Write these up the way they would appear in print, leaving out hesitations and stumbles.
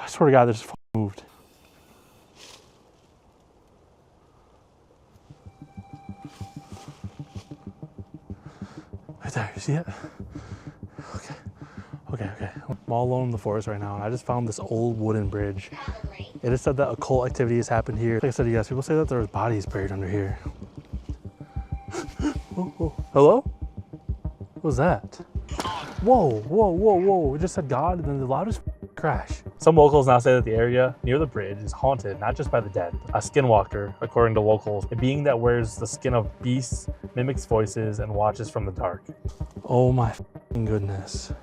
I swear to God, they just moved. Right there, you see it? Okay. I'm all alone in the forest right now, and I just found this old wooden bridge. It has said that occult activity has happened here. Like I said, yes, people say that there was bodies buried under here. Oh. Hello? What was that? Whoa. It just said God, and then the loudest crash. Some locals now say that the area near the bridge is haunted, not just by the dead. A skinwalker, according to locals, a being that wears the skin of beasts, mimics voices, and watches from the dark. Oh my goodness.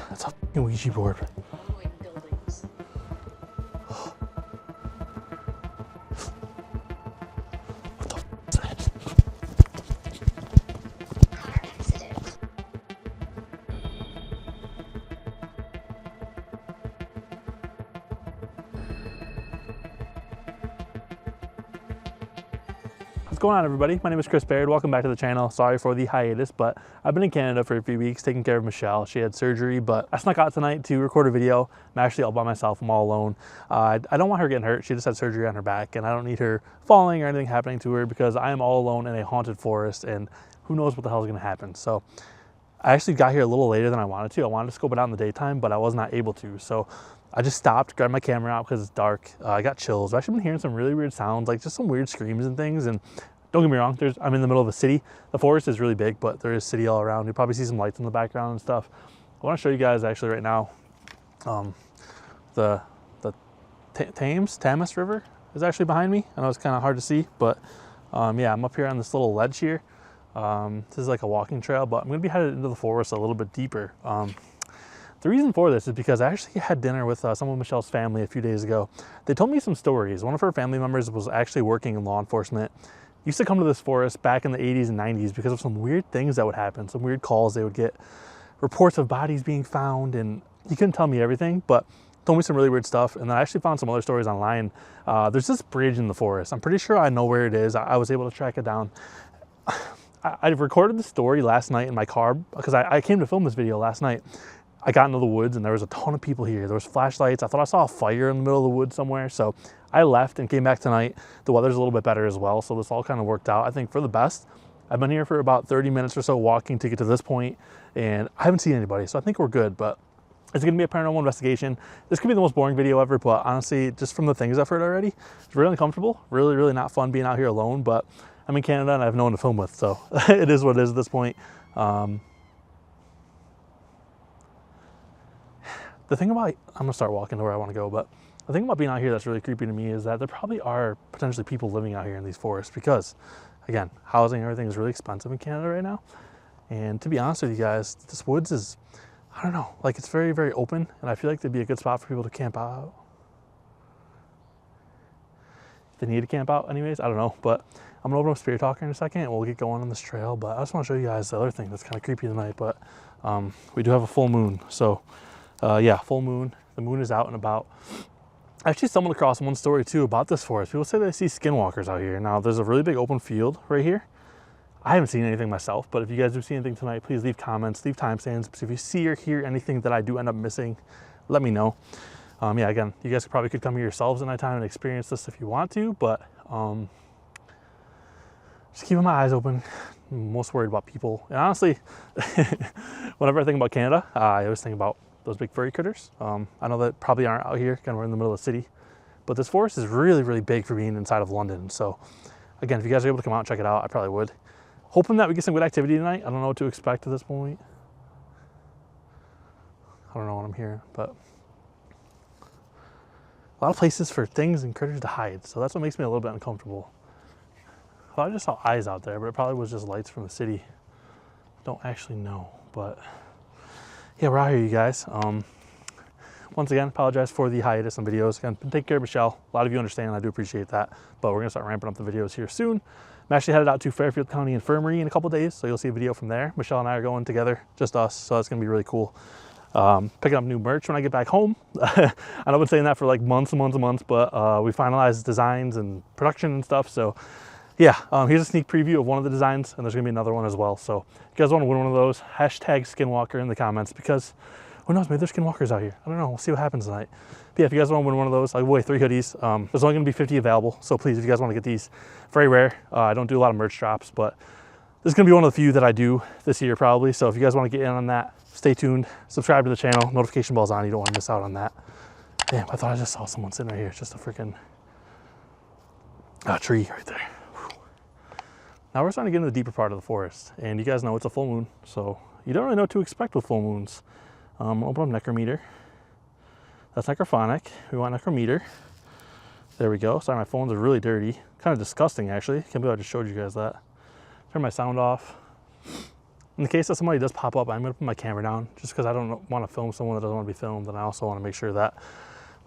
That's a fucking Ouija board. Buildings. What the f is that? Car accident. What's going on, everybody? My name is Baird. Welcome back to the channel. Sorry for the hiatus, but I've been in Canada for a few weeks taking care of Michelle. She had surgery, but I snuck out tonight to record a video. I'm actually all by myself. I'm all alone. I don't want her getting hurt. She just had surgery on her back, and I don't need her falling or anything happening to her because I am all alone in a haunted forest, and who knows what the hell is going to happen. So I actually got here a little later than I wanted to. I wanted to scope it out in the daytime, but I was not able to. So I just stopped, grabbed my camera out because it's dark. I got chills. I've actually been hearing some really weird sounds, like just some weird screams and things. And don't get me wrong, I'm in the middle of a city. The forest is really big, but there is city all around. You probably see some lights in the background and stuff. I want to show you guys actually right now the Thames River is actually behind me. I know it's kind of hard to see, but yeah, I'm up here on this little ledge here. This is like a walking trail, but I'm going to be headed into the forest a little bit deeper. The reason for this is because I actually had dinner with some of Michelle's family a few days ago. They told me some stories. One of her family members was actually working in law enforcement. Used to come to this forest back in the 80s and 90s because of some weird things that would happen, some weird calls. They would get reports of bodies being found, and he couldn't tell me everything, but told me some really weird stuff. And then I actually found some other stories online. There's this bridge in the forest. I'm pretty sure I know where it is. I was able to track it down. I recorded the story last night in my car because I came to film this video last night. I got into the woods and there was a ton of people here. There was flashlights. I thought I saw a fire in the middle of the woods somewhere. So I left and came back tonight. The weather's a little bit better as well. So this all kind of worked out, I think, for the best. I've been here for about 30 minutes or so walking to get to this point, and I haven't seen anybody. So I think we're good, but it's going to be a paranormal investigation. This could be the most boring video ever, but honestly, just from the things I've heard already, it's really uncomfortable. Really not fun being out here alone, but I'm in Canada and I have no one to film with. So it is what it is at this point. The thing about, I'm gonna start walking to where I want to go, but the thing about being out here that's really creepy to me is that there probably are potentially people living out here in these forests because, again, housing and everything is really expensive in Canada right now. And to be honest with you guys, this woods is, I don't know, like it's very open, and I feel like it'd be a good spot for people to camp out. They need to camp out anyways, I don't know, but I'm gonna open up Spirit Talker in a second and we'll get going on this trail. But I just want to show you guys the other thing that's kind of creepy tonight, but we do have a full moon. So yeah, full moon. The moon is out and about. I actually stumbled across one story too about this forest. People say they see skinwalkers out here. Now there's a really big open field right here. I haven't seen anything myself, but if you guys do see anything tonight, please leave comments, leave timestamps. If you see or hear anything that I do end up missing, let me know. Yeah, again, you guys probably could come here yourselves at nighttime and experience this if you want to, but just keeping my eyes open. I'm most worried about people. And honestly, whenever I think about Canada, I always think about those big furry critters. I know that probably aren't out here, kind of we're in the middle of the city, but this forest is really big for being inside of London. So again, if you guys are able to come out and check it out, I probably would. Hoping that we get some good activity tonight. I don't know what to expect at this point. I don't know what I'm hearing, but a lot of places for things and critters to hide. So that's what makes me a little bit uncomfortable. I thought I just saw eyes out there, but it probably was just lights from the city. Don't actually know, but yeah, we're out here, you guys. Once again, apologize for the hiatus on videos. Again, been taking care of Michelle. A lot of you understand, I do appreciate that, but we're gonna start ramping up the videos here soon. I'm actually headed out to Fairfield County Infirmary in a couple days, so you'll see a video from there. Michelle and I are going together, just us, so that's gonna be really cool. Picking up new merch when I get back home. I know I've been saying that for like months, but we finalized designs and production and stuff, so yeah, here's a sneak preview of one of the designs, and there's gonna be another one as well. So if you guys wanna win one of those, hashtag Skinwalker in the comments, because Who knows, maybe there's skinwalkers out here. I don't know, we'll see what happens tonight. But yeah, if you guys want to win one of those, I'll give away 3 hoodies. There's only gonna be 50 available, so please, if you guys want to get these, very rare. I don't do a lot of merch drops, but this is gonna be one of the few that I do this year probably. So if you guys want to get in on that, stay tuned, subscribe to the channel, notification bell's on, you don't want to miss out on that. Damn, I thought I just saw someone sitting right here. It's just a freaking tree right there. Whew. Now we're starting to get into the deeper part of the forest, and you guys know it's a full moon, so you don't really know what to expect with full moons. Open up Necrometer. That's necrophonic. We want Necrometer. There we go. Sorry, my phones are really dirty. Kind of disgusting, actually. Can't believe I just showed you guys that. Turn my sound off. In the case that somebody does pop up, I'm going to put my camera down just because I don't want to film someone that doesn't want to be filmed, and I also want to make sure that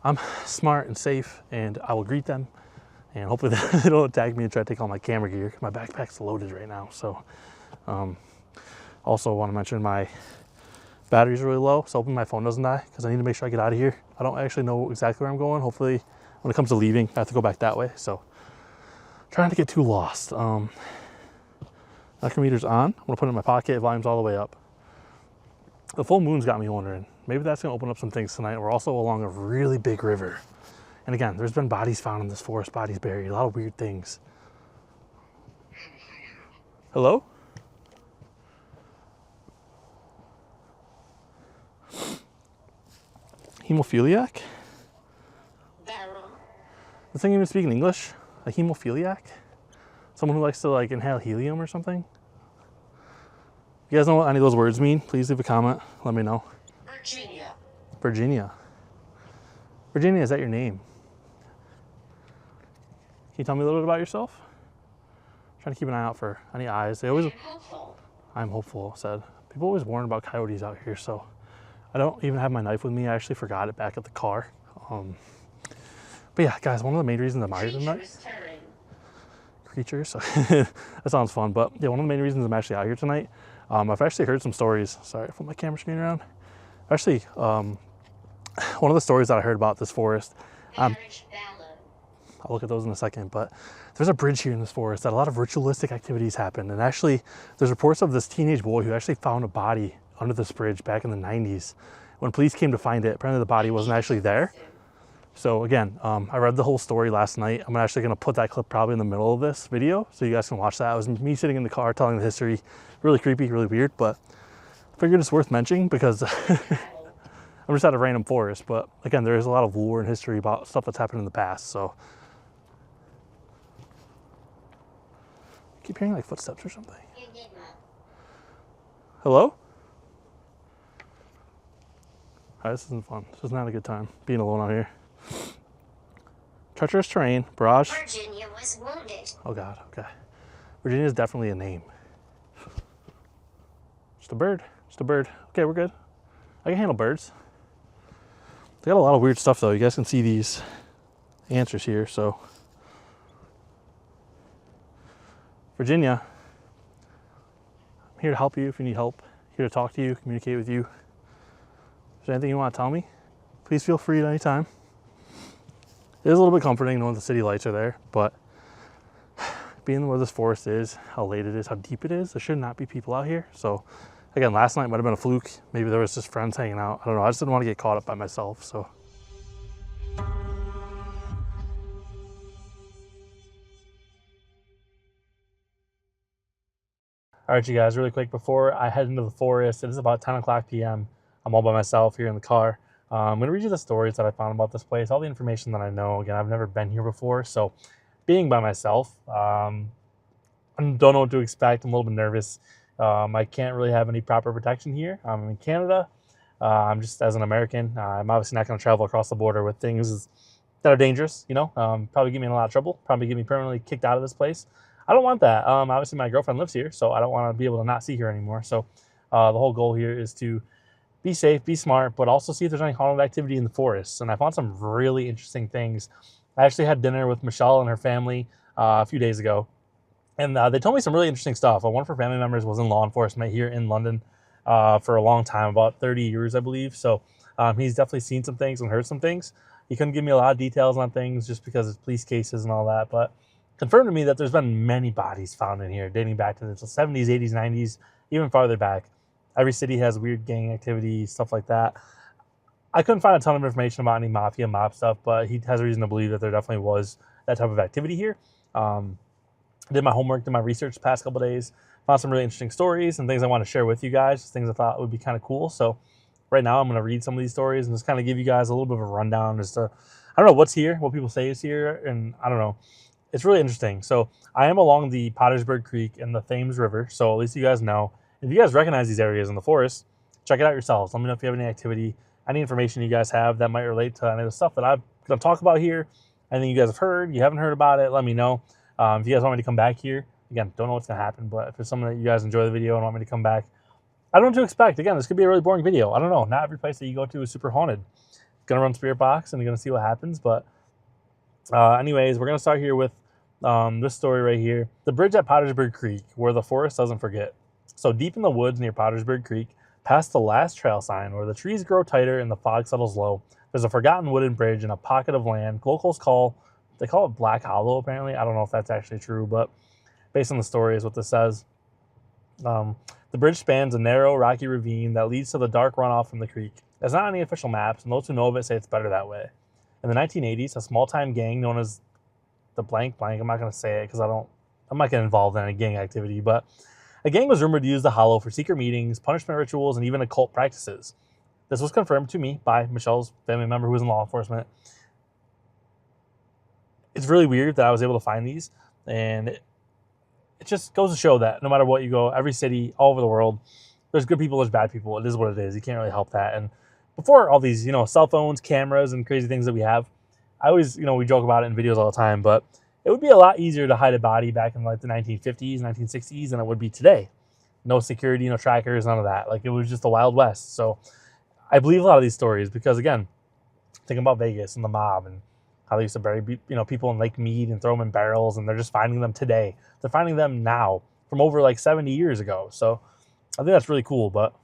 I'm smart and safe, and I will greet them, and hopefully they don't attack me and try to take all my camera gear. My backpack's loaded right now, so also want to mention my battery's really low, so hoping my phone doesn't die because I need to make sure I get out of here. I don't actually know exactly where I'm going. Hopefully when it comes to leaving, I have to go back that way, so trying to get too lost. Necrometer's on. I'm gonna put it in my pocket, volume's all the way up. The full moon's got me wondering, maybe that's gonna open up some things tonight. We're also along a really big river. And again, there's been bodies found in this forest, bodies buried, a lot of weird things. Hello? Hemophiliac? Barrel. This thing even speaking English? A hemophiliac? Someone who likes to like inhale helium or something? You guys know what any of those words mean? Please leave a comment, let me know. Virginia. Virginia. Virginia, is that your name? Can you tell me a little bit about yourself? I'm trying to keep an eye out for any eyes. They always. Hopeful. I'm hopeful, said. People always warn about coyotes out here, so I don't even have my knife with me. I actually forgot it back at the car. But yeah, guys, one of the main reasons I'm out here tonight. Creatures. That sounds fun, but yeah, one of the main reasons I'm actually out here tonight, I've actually heard some stories. Sorry, I put my camera screen around. Actually, one of the stories that I heard about this forest, I'll look at those in a second, but there's a bridge here in this forest that a lot of ritualistic activities happen. And actually, there's reports of this teenage boy who actually found a body under this bridge back in the 90s. When police came to find it, apparently the body wasn't actually there. So again, I read the whole story last night. I'm actually gonna put that clip probably in the middle of this video so you guys can watch that. It was me sitting in the car telling the history. Really creepy, really weird, but I figured it's worth mentioning because I'm just at a random forest. But again, there is a lot of lore and history about stuff that's happened in the past, so. I keep hearing like footsteps or something. Hello? All right, this isn't fun. This is not a good time, being alone out here. Treacherous terrain, barrage. Virginia was wounded. Oh God, okay. Virginia is definitely a name. Just a bird, just a bird. Okay, we're good. I can handle birds. They got a lot of weird stuff though. You guys can see these answers here, so. Virginia, I'm here to help you if you need help. Here to talk to you, communicate with you. Is there anything you want to tell me? Please feel free at any time. It is a little bit comforting knowing the city lights are there, but being where this forest is, how late it is, how deep it is, there should not be people out here. So again, last night might have been a fluke. Maybe there was just friends hanging out. I don't know. I just didn't want to get caught up by myself, so. All right, you guys, really quick before I head into the forest, it is about 10 o'clock p.m. I'm all by myself here in the car. I'm going to read you the stories that I found about this place, all the information that I know. Again, I've never been here before, so being by myself, I don't know what to expect. I'm a little bit nervous. I can't really have any proper protection here. I'm in Canada. I'm just, as an American, I'm obviously not going to travel across the border with things that are dangerous, you know, probably get me in a lot of trouble, probably get me permanently kicked out of this place. I don't want that. Obviously, my girlfriend lives here, so I don't want to be able to not see her anymore. So the whole goal here is to be safe, be smart, but also see if there's any haunted activity in the forest. And I found some really interesting things. I actually had dinner with Michelle and her family a few days ago, and they told me some really interesting stuff. One of her family members was in law enforcement here in London for a long time, about 30 years, I believe. So he's definitely seen some things and heard some things. He couldn't give me a lot of details on things just because it's police cases and all that, but confirmed to me that there's been many bodies found in here dating back to the 70s, 80s, 90s, even farther back. Every city has weird gang activity, stuff like that. I couldn't find a ton of information about any mafia mob stuff, but he has a reason to believe that there definitely was that type of activity here. Did my homework, did my research the past couple days, found some really interesting stories and things I want to share with you guys, just things I thought would be kind of cool. So right now I'm going to read some of these stories and just kind of give you guys a little bit of a rundown as to, I don't know what's here, what people say is here, and I don't know. It's really interesting. So I am along the Pottersburg Creek and the Thames River, so at least you guys know. If you guys recognize these areas in the forest, check it out yourselves. Let me know if you have any activity, any information you guys have that might relate to any of the stuff that I'm going to talk about here. Anything you guys have heard, you haven't heard about it, let me know. If you guys want me to come back here, again, don't know what's going to happen, but if it's something that you guys enjoy the video and want me to come back, I don't know what to expect. Again, this could be a really boring video. I don't know. Not every place that you go to is super haunted. Going to run Spirit Box and going to see what happens. But anyways, we're going to start here with this story right here. The bridge at Pottersburg Creek, where the forest doesn't forget. So deep in the woods near Pottersburg Creek, past the last trail sign where the trees grow tighter and the fog settles low, there's a forgotten wooden bridge in a pocket of land locals call it Black Hollow, apparently. I don't know if that's actually true, but based on the story is what this says. The bridge spans a narrow, rocky ravine that leads to the dark runoff from the creek. There's not any official maps, and those who know of it say it's better that way. In the 1980s, a small-time gang known as the blank, I'm not going to say it because I'm not getting involved in any gang activity, but a gang was rumored to use the hollow for secret meetings, punishment rituals, and even occult practices. This was confirmed to me by Michelle's family member who was in law enforcement. It's really weird that I was able to find these, and it just goes to show that no matter what you go, every city, all over the world, there's good people, there's bad people. It is what it is. You can't really help that. And before all these, cell phones, cameras, and crazy things that we have, I always, we joke about it in videos all the time, but it would be a lot easier to hide a body back in like the 1950s, 1960s than it would be today. No security, no trackers, none of that. Like it was just the Wild West. So I believe a lot of these stories because, again, thinking about Vegas and the mob and how they used to bury, people in Lake Mead and throw them in barrels, and they're just finding them today. They're finding them now from over like 70 years ago. So I think that's really cool. But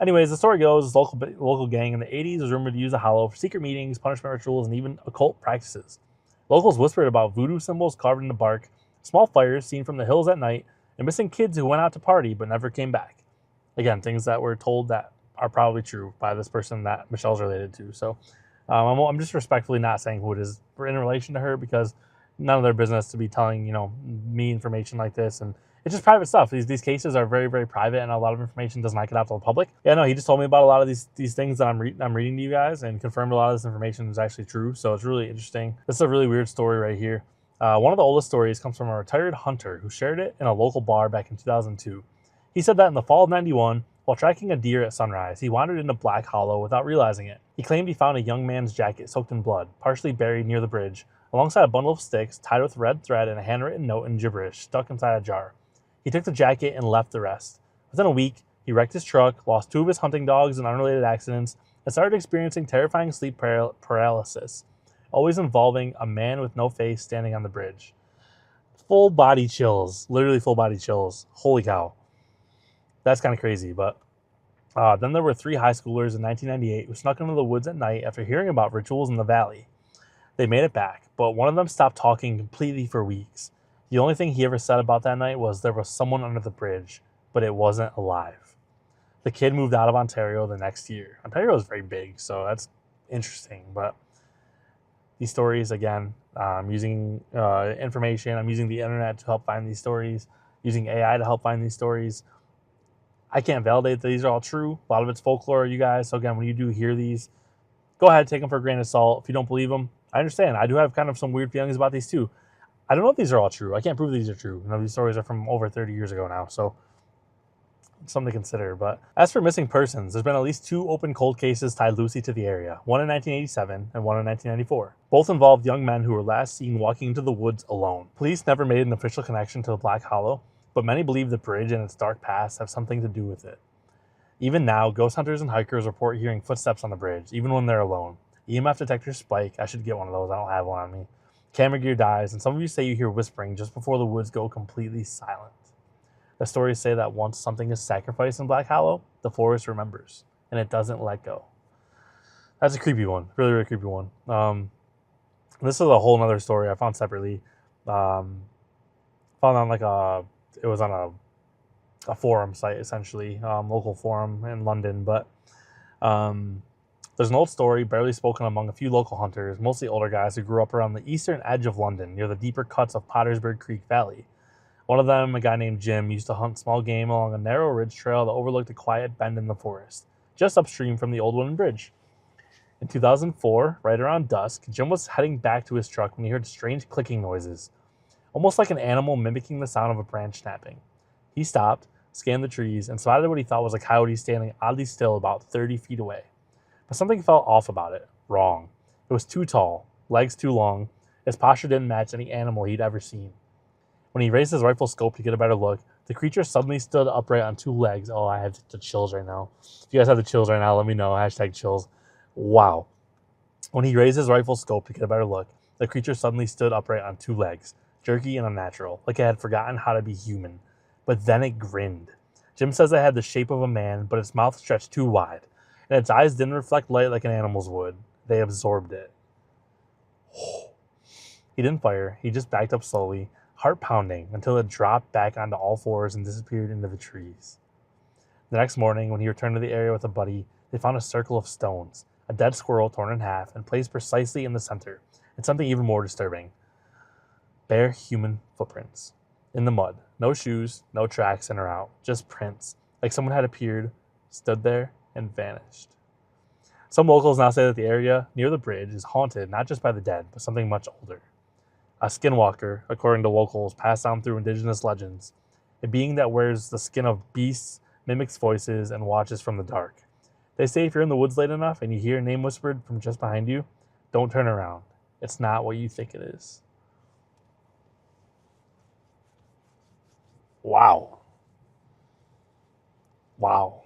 anyways, the story goes, local gang in the 80s was rumored to use the hollow for secret meetings, punishment rituals, and even occult practices. Locals whispered about voodoo symbols carved into bark, small fires seen from the hills at night, and missing kids who went out to party but never came back. Again, things that were told that are probably true by this person that Michelle's related to. So I'm just respectfully not saying who it is in relation to her because none of their business to be telling, me information like this. And it's just private stuff. These cases are very, very private, and a lot of information does not get out to the public. Yeah, no, he just told me about a lot of these things that I'm reading to you guys and confirmed a lot of this information is actually true. So it's really interesting. This is a really weird story right here. One of the oldest stories comes from a retired hunter who shared it in a local bar back in 2002. He said that in the fall of 91, while tracking a deer at sunrise, he wandered into Black Hollow without realizing it. He claimed he found a young man's jacket soaked in blood, partially buried near the bridge, alongside a bundle of sticks tied with red thread and a handwritten note in gibberish stuck inside a jar. He took the jacket and left the rest. Within a week, he wrecked his truck, lost 2 of his hunting dogs in unrelated accidents, and started experiencing terrifying sleep paralysis, always involving a man with no face standing on the bridge. Full body chills, literally full body chills. Holy cow. That's kind of crazy, but then there were 3 high schoolers in 1998 who snuck into the woods at night after hearing about rituals in the valley. They made it back, but one of them stopped talking completely for weeks. The only thing he ever said about that night was there was someone under the bridge, but it wasn't alive. The kid moved out of Ontario the next year. Ontario is very big, so that's interesting, but these stories, again, I'm using information, I'm using the internet to help find these stories, using AI to help find these stories. I can't validate that these are all true. A lot of it's folklore, you guys. So again, when you do hear these, go ahead, take them for a grain of salt. If you don't believe them, I understand. I do have kind of some weird feelings about these too. I don't know if these are all true. I can't prove these are true. These stories are from over 30 years ago now, so something to consider. But as for missing persons, there's been at least 2 open cold cases tied loosely to the area, one in 1987 and one in 1994. Both involved young men who were last seen walking into the woods alone. Police never made an official connection to the Black Hollow, but many believe the bridge and its dark past have something to do with it. Even now, ghost hunters and hikers report hearing footsteps on the bridge, even when they're alone. EMF detectors spike. I should get one of those. I don't have one on me. Camera gear dies, and some of you say you hear whispering just before the woods go completely silent. The stories say that once something is sacrificed in Black Hollow, the forest remembers, and it doesn't let go. That's a creepy one. Really, really creepy one. This is a whole nother story I found separately. Found on it was on a forum site, essentially, local forum in London. But there's an old story barely spoken among a few local hunters, mostly older guys who grew up around the eastern edge of London, near the deeper cuts of Pottersburg Creek Valley. One of them, a guy named Jim, used to hunt small game along a narrow ridge trail that overlooked a quiet bend in the forest, just upstream from the old wooden bridge. In 2004, right around dusk, Jim was heading back to his truck when he heard strange clicking noises, almost like an animal mimicking the sound of a branch snapping. He stopped, scanned the trees, and spotted what he thought was a coyote standing oddly still about 30 feet away. But something felt off about it, wrong. It was too tall, legs too long. His posture didn't match any animal he'd ever seen. When he raised his rifle scope to get a better look, the creature suddenly stood upright on two legs. Oh, I have the chills right now. If you guys have the chills right now, let me know. Hashtag chills. Wow. When he raised his rifle scope to get a better look, the creature suddenly stood upright on two legs, jerky and unnatural, like it had forgotten how to be human. But then it grinned. Jim says it had the shape of a man, but its mouth stretched too wide, and its eyes didn't reflect light like an animal's would. They absorbed it. He didn't fire. He just backed up slowly, heart pounding, until it dropped back onto all fours and disappeared into the trees. The next morning, when he returned to the area with a buddy, they found a circle of stones, a dead squirrel torn in half and placed precisely in the center, and something even more disturbing. Bare human footprints. In the mud. No shoes, no tracks in or out, just prints, like someone had appeared, stood there, and vanished. Some locals now say that the area near the bridge is haunted not just by the dead, but something much older. A skinwalker, according to locals, passed down through indigenous legends. A being that wears the skin of beasts, mimics voices, and watches from the dark. They say if you're in the woods late enough and you hear a name whispered from just behind you, don't turn around. It's not what you think it is. Wow. Wow.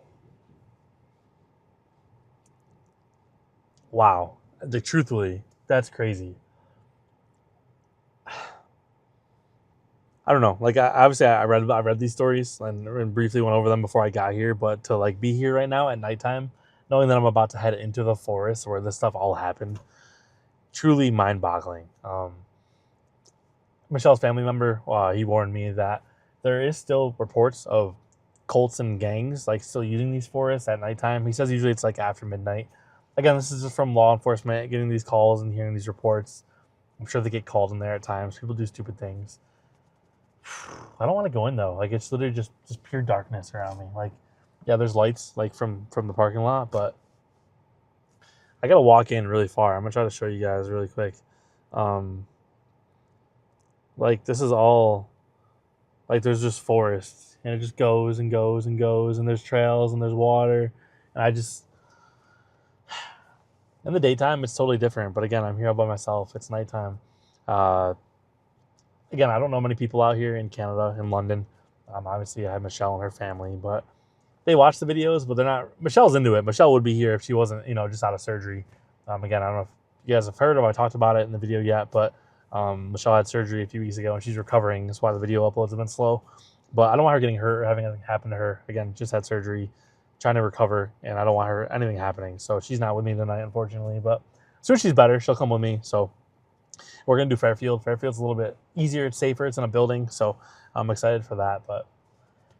Wow. Truthfully, that's crazy. I don't know. Like, obviously, I read these stories and briefly went over them before I got here. But to like be here right now at nighttime, knowing that I'm about to head into the forest where this stuff all happened, truly mind-boggling. Michelle's family member, he warned me that there is still reports of cults and gangs like still using these forests at nighttime. He says usually it's like after midnight. Again, this is just from law enforcement getting these calls and hearing these reports. I'm sure they get called in there at times. People do stupid things. I don't want to go in though. Like, it's literally just pure darkness around me. Like, yeah, there's lights like from the parking lot, but I gotta walk in really far. I'm gonna try to show you guys really quick. Like, this is all like, there's just forest and it just goes and goes and goes, and there's trails and there's water, and I just, in the daytime it's totally different, but again, I'm here all by myself. It's nighttime. Again, I don't know many people out here in Canada, in London. Obviously, I have Michelle and her family, but they watch the videos, but they're not. Michelle's into it. Michelle would be here if she wasn't, just out of surgery. Again, I don't know if you guys have heard or I talked about it in the video yet, but Michelle had surgery a few weeks ago and she's recovering. That's why the video uploads have been slow. But I don't want her getting hurt or having anything happen to her. Again, just had surgery, trying to recover, and I don't want her anything happening. So she's not with me tonight, unfortunately. But as soon as she's better, she'll come with me. So we're going to do Fairfield. Fairfield's a little bit easier. It's safer. It's in a building. So I'm excited for that. But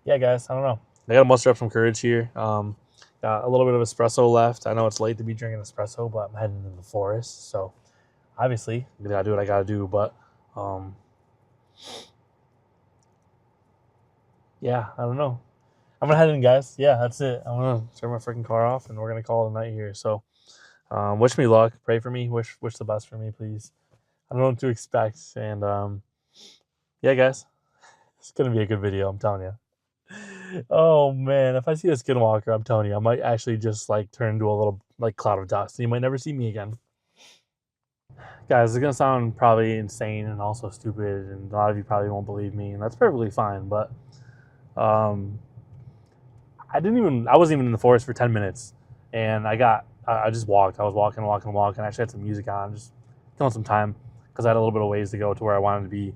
yeah, guys, I don't know. I got to muster up some courage here. Got a little bit of espresso left. I know it's late to be drinking espresso, but I'm heading into the forest. So obviously, I got to do what I got to do. But yeah, I don't know. I'm going to head in, guys. Yeah, that's it. I'm going to turn my freaking car off, and we're going to call it a night here. So wish me luck. Pray for me. Wish the best for me, please. I don't know what to expect. And yeah, guys, it's going to be a good video, I'm telling you. Oh, man. If I see a skinwalker, I'm telling you, I might actually just like turn into a little like cloud of dust. And you might never see me again. Guys, it's going to sound probably insane and also stupid. And a lot of you probably won't believe me. And that's perfectly fine. But I wasn't even in the forest for 10 minutes. And I just walked. I was walking. I actually had some music on, just killing some time, because I had a little bit of ways to go to where I wanted to be.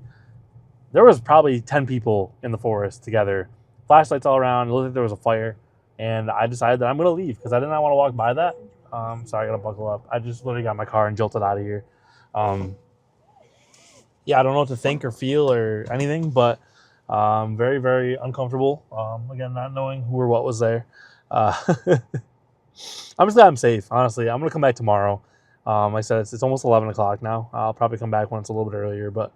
There was probably 10 people in the forest together, flashlights all around. It looked like there was a fire, and I decided that I'm going to leave because I did not want to walk by that. Sorry, I got to buckle up. I just literally got in my car and jolted out of here. Yeah, I don't know what to think or feel or anything, but Very, very uncomfortable. Again, not knowing who or what was there. I'm just glad I'm safe, honestly. I'm going to come back tomorrow. Like I said, it's almost 11 o'clock now. I'll probably come back when it's a little bit earlier, but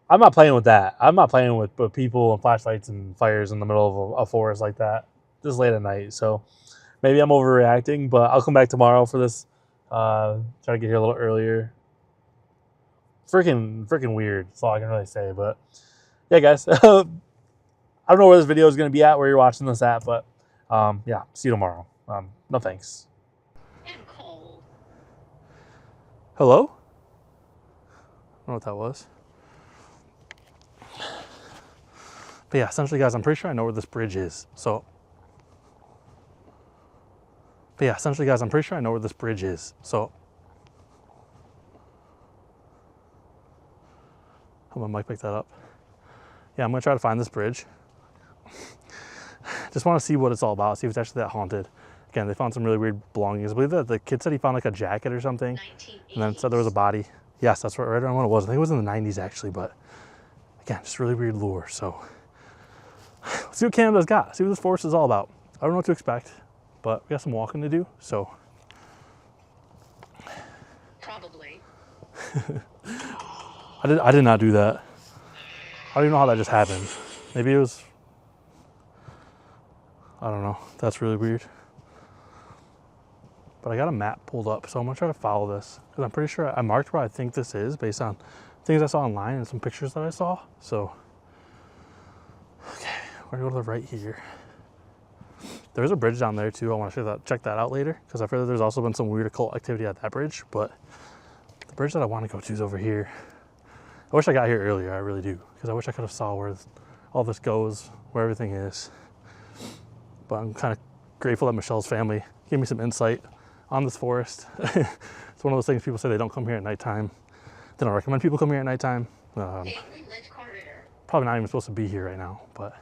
I'm not playing with that. I'm not playing with people and flashlights and fires in the middle of a forest like that this late at night. So maybe I'm overreacting, but I'll come back tomorrow for this. Try to get here a little earlier. Freaking weird. That's all I can really say. But yeah, guys. I don't know where this video is going to be at, where you're watching this at, but yeah, see you tomorrow. No thanks. And cold. Hello? I don't know what that was. But yeah, essentially, guys, I'm pretty sure I know where this bridge is. So, but yeah, essentially, guys, I'm pretty sure I know where this bridge is. So, I'm gonna mic pick that up. Yeah, I'm gonna try to find this bridge. Just want to see what it's all about. See if it's actually that haunted. Again, they found some really weird belongings. I believe that the kid said he found like a jacket or something, and then said there was a body. Yes, that's right around what it was. I think it was in the 90s actually, but again, just really weird lore. So let's see what Canada's got. See what this forest is all about. I don't know what to expect, but we got some walking to do. So Probably. I did not do that. I don't even know how that just happened. Maybe it was, I don't know. That's really weird. But I got a map pulled up, so I'm gonna try to follow this because I'm pretty sure I marked where I think this is based on things I saw online and some pictures that I saw. So, okay, we're gonna go to the right here. There's a bridge down there too. I want to check that out later because I've heard that there's also been some weird occult activity at that bridge. But the bridge that I want to go to is over here. I wish I got here earlier. I really do, because I wish I could have saw where all this goes, where everything is. But I'm kind of grateful that Michelle's family gave me some insight on this forest. It's one of those things people say they don't come here at nighttime. They don't recommend people come here at nighttime. Family lit corridor. Probably not even supposed to be here right now, but.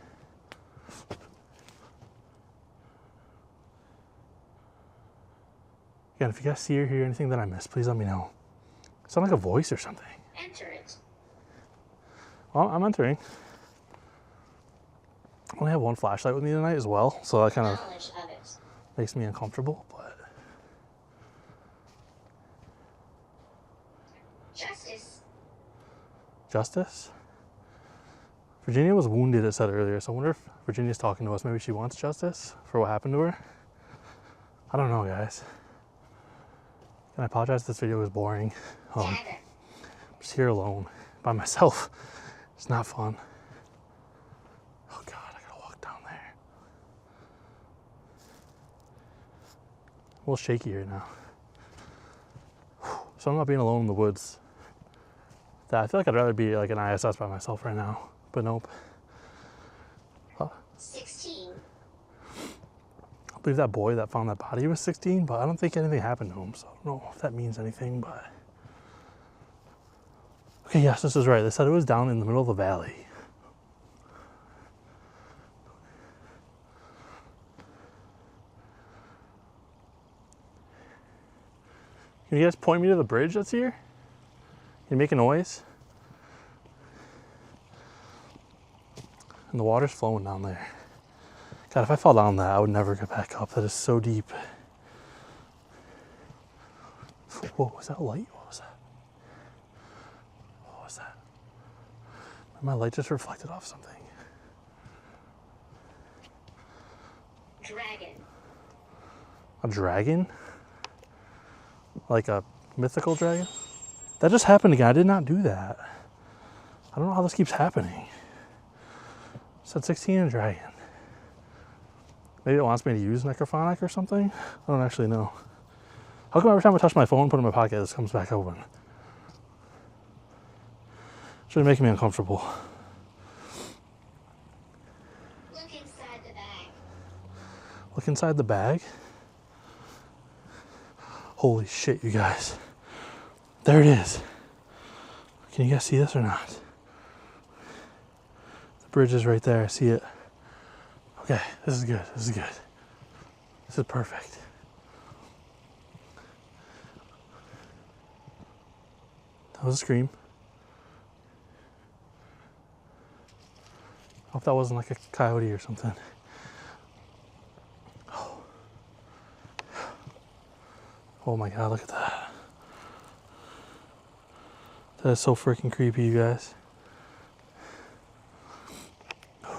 Again, if you guys see or hear anything that I missed, please let me know. It sounds like a voice or something. Enter it. Well, I'm entering. I only have one flashlight with me tonight as well, so that kind of Knowledge of it. makes me uncomfortable, but. Justice. Justice? Virginia was wounded, it said earlier, so I wonder if Virginia's talking to us. Maybe she wants justice for what happened to her? I don't know, guys. And I apologize if this video is boring. Dagger. I'm just here alone, by myself. It's not fun. Oh God, I gotta walk down there. A little shaky here now. So I'm not being alone in the woods. I feel like I'd rather be like an ISS by myself right now, but nope. 16. I believe that boy that found that body was 16, but I don't think anything happened to him, so I don't know if that means anything, but. Okay, yes, this is right. They said it was down in the middle of the valley. Can you guys point me to the bridge that's here? Can you make a noise? And the water's flowing down there. God, if I fall down that, I would never get back up. That is so deep. Whoa, was that a light? What was that? What was that? My light just reflected off something. Dragon. A dragon? Like a mythical dragon? That just happened again. I did not do that. I don't know how this keeps happening. It said 16 and dragon. Maybe it wants me to use necrophonic or something? I don't actually know. How come every time I touch my phone and put it in my pocket, this comes back open? It's really making me uncomfortable. Look inside the bag. Look inside the bag. Holy shit, you guys. There it is. Can you guys see this or not? The bridge is right there. I see it. Okay, this is good. This is good. This is perfect. That was a scream. Hope that wasn't like a coyote or something. Oh my god, look at that. That is so freaking creepy, you guys. I'm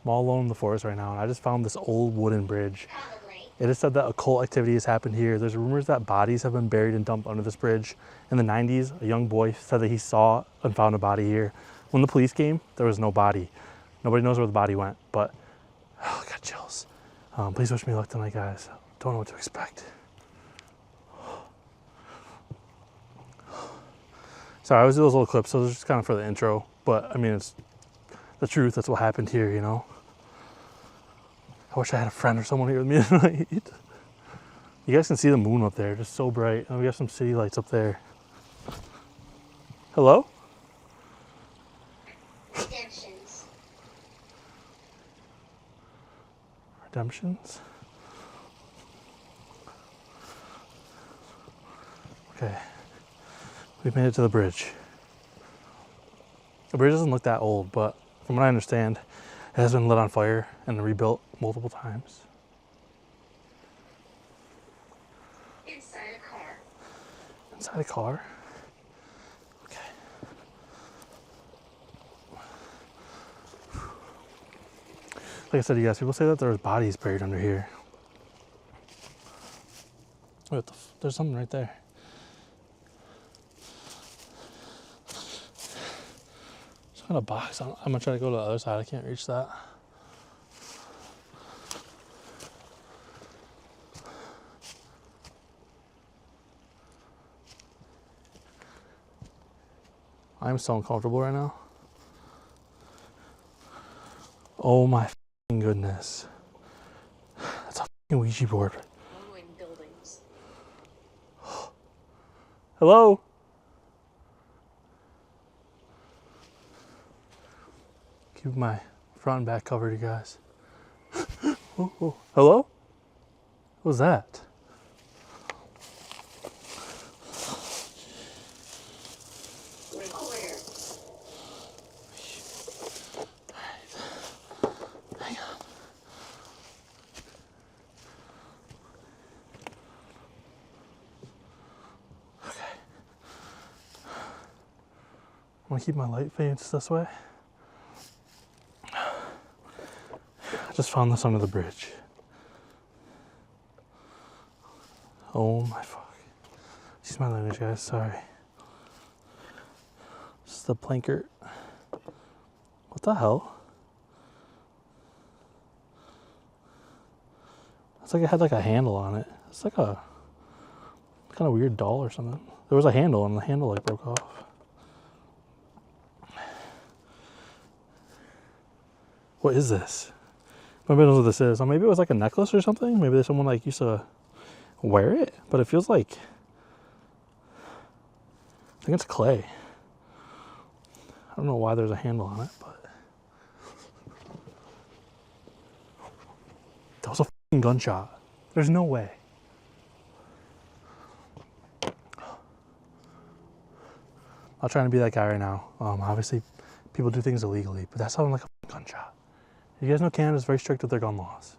all alone in the forest right now, and I just found this old wooden bridge. Probably. It is said that occult activity has happened here. There's rumors that bodies have been buried and dumped under this bridge. In the 90s, a young boy said that he saw and found a body here. When the police came, there was no body. Nobody knows where the body went, but oh, I got chills. Please wish me luck tonight, guys. Don't know what to expect. Sorry, I always do those little clips, so those are just kind of for the intro. But I mean, it's the truth. That's what happened here, you know. I wish I had a friend or someone here with me tonight. You guys can see the moon up there, just so bright. And we have some city lights up there. Hello? Redemptions. Redemptions? Okay. We've made it to the bridge. The bridge doesn't look that old, but from what I understand, it has been lit on fire and rebuilt multiple times. Inside a car. Inside a car? Okay. Like I said, you guys, people say that there was bodies buried under here. What the there's something right there. There's kind of a box. I'm gonna try to go to the other side. I can't reach that. I'm so uncomfortable right now. Oh my f***ing goodness. That's a f***ing Ouija board. Ruined buildings. Hello? Keep my front and back covered, you guys. Oh, oh. Hello? What was that? Recorder. Hang on. Okay. I'm gonna keep my light fades this way. I just found this under the bridge. Oh my fuck. Excuse my language, guys, sorry. This is the plankert. What the hell? It's like it had like a handle on it. It's like a kind of weird doll or something. There was a handle and the handle like broke off. What is this? Nobody knows what this is. Or maybe it was like a necklace or something. Maybe there's someone like used to wear it, but it feels like, I think it's clay. I don't know why there's a handle on it, but that was a f***ing gunshot. There's no way. I'm not trying to be that guy right now. Obviously, people do things illegally, but that sounded like a f***ing gunshot. You guys know Canada's very strict with their gun laws.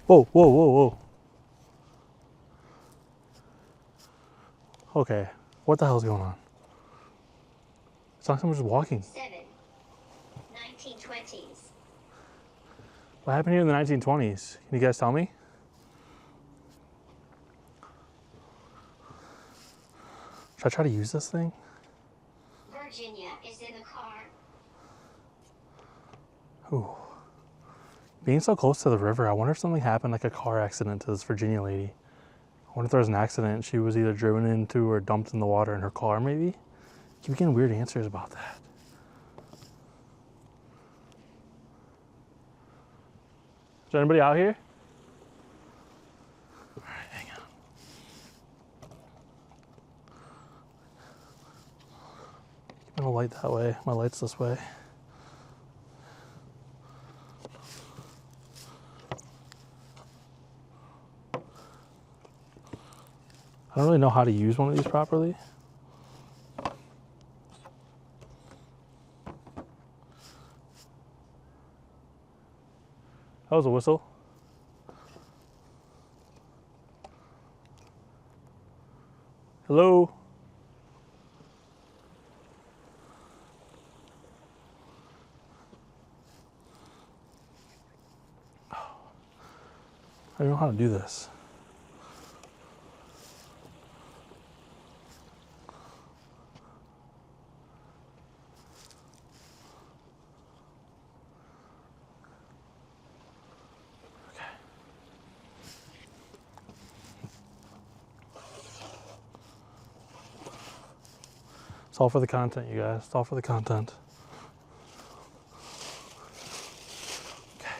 Whoa, whoa, whoa, whoa. Okay, what the hell's going on? It's not someone just walking. 1920s. What happened here in the 1920s? Can you guys tell me? Should I try to use this thing? Virginia is in the car. Ooh. Being so close to the river, I wonder if something happened, like a car accident to this Virginia lady. I wonder if there was an accident and she was either driven into or dumped in the water in her car, maybe? Keep getting weird answers about that. Is there anybody out here? All right, hang on. Keeping a light that way. My light's this way. I don't really know how to use one of these properly. That was a whistle. Hello? I don't know how to do this. It's all for the content, you guys. It's all for the content. Okay.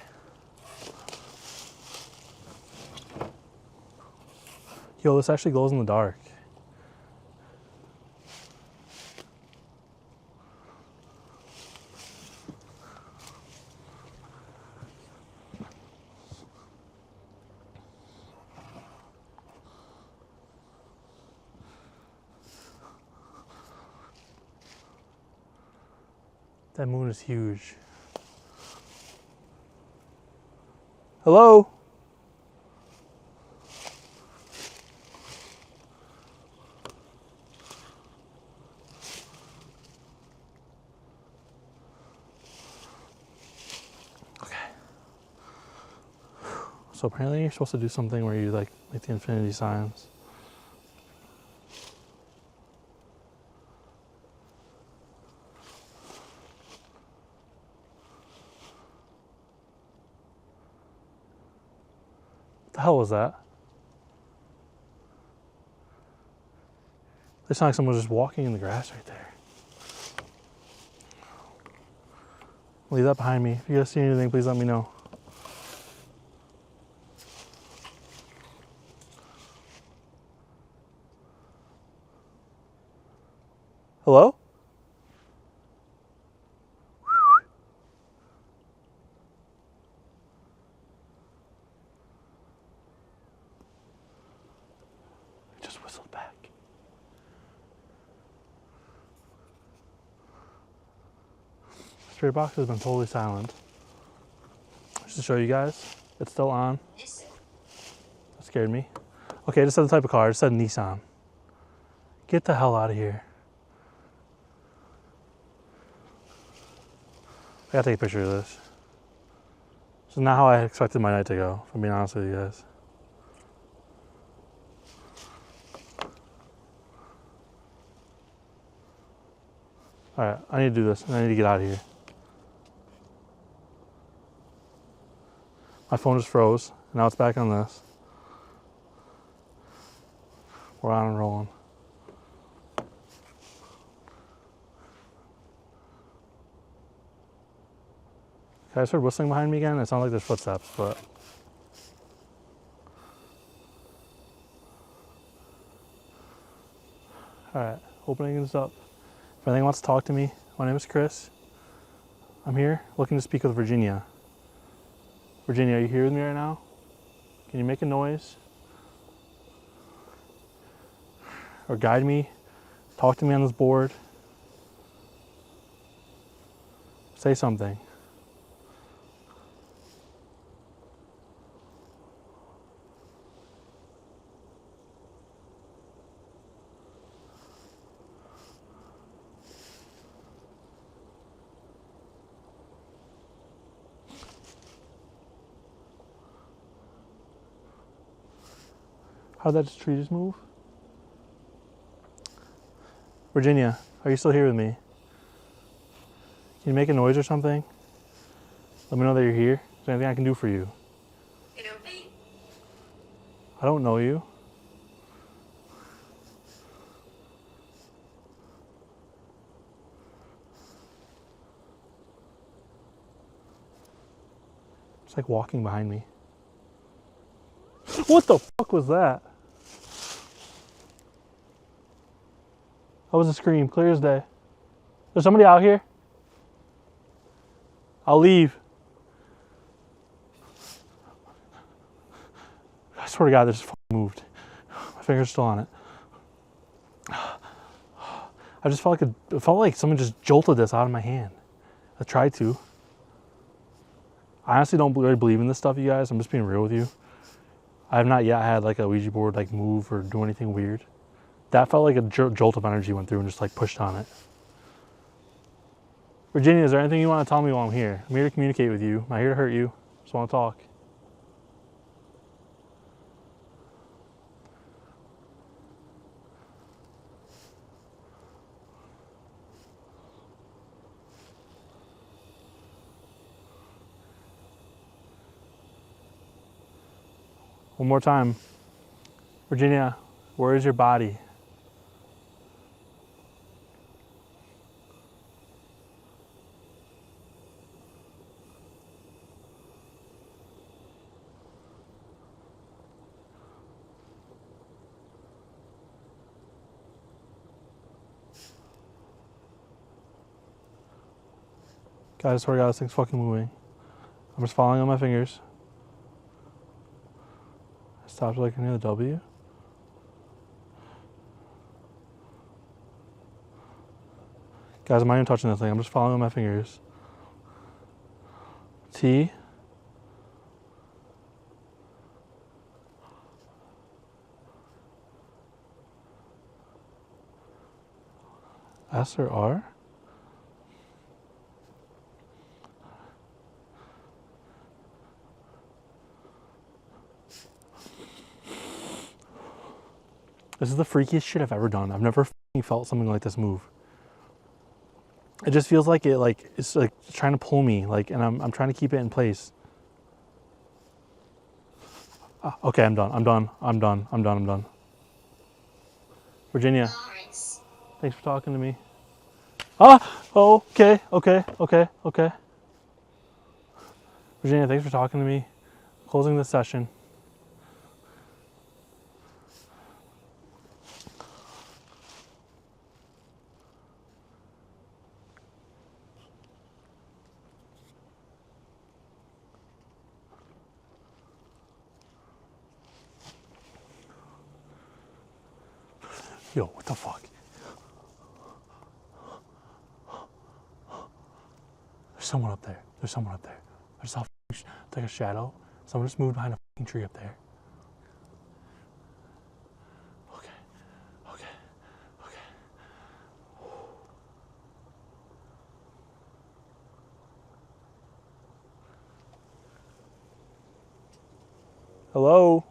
Yo, this actually glows in the dark. That moon is huge. Hello? Okay. So apparently you're supposed to do something where you like make the infinity signs. What the hell was that? It sounded like someone was just walking in the grass right there. Leave that behind me. If you guys see anything, please let me know. Hello? It just whistled back. Spirit box has been totally silent. Just to show you guys, it's still on. That scared me. Okay, it just said the type of car. It said Nissan. Get the hell out of here. I gotta take a picture of this. This is not how I expected my night to go, if I'm being honest with you guys. Alright, I need to do this. I need to get out of here. My phone just froze. Now it's back on this. We're on and rolling. Okay, I heard whistling behind me again. It sounds like there's footsteps, but alright, opening this up. If anything wants to talk to me, my name is Chris. I'm here looking to speak with Virginia. Virginia, are you here with me right now? Can you make a noise? Or guide me? Talk to me on this board? Say something. How did that tree just move? Virginia, are you still here with me? Can you make a noise or something? Let me know that you're here. Is there anything I can do for you? You know me? I don't know you. It's like walking behind me. What the fuck was that? That was a scream, clear as day. There's somebody out here? I'll leave. I swear to God, this fucking moved. My finger's still on it. I just felt like it felt like someone just jolted this out of my hand. I tried to. I honestly don't really believe in this stuff, you guys. I'm just being real with you. I have not yet had like a Ouija board like move or do anything weird. That felt like a jolt of energy went through and just like pushed on it. Virginia, is there anything you want to tell me while I'm here? I'm here to communicate with you. I'm not here to hurt you. Just want to talk. One more time. Virginia, where is your body? Guys, I swear to God, this thing's fucking moving. I'm just following on my fingers. It stops like near the W. Guys, I'm not even touching this thing. I'm just following on my fingers. T. S or R? This is the freakiest shit I've ever done. I've never felt something like this move. It just feels like it's like trying to pull me, like, and I'm trying to keep it in place. Okay, I'm done. Virginia, Lawrence. thanks for talking to me. Oh, okay. Virginia, thanks for talking to me. Closing this session. Yo, what the fuck? There's someone up there. I just saw like a shadow. Someone just moved behind a fucking tree up there. Okay. Hello?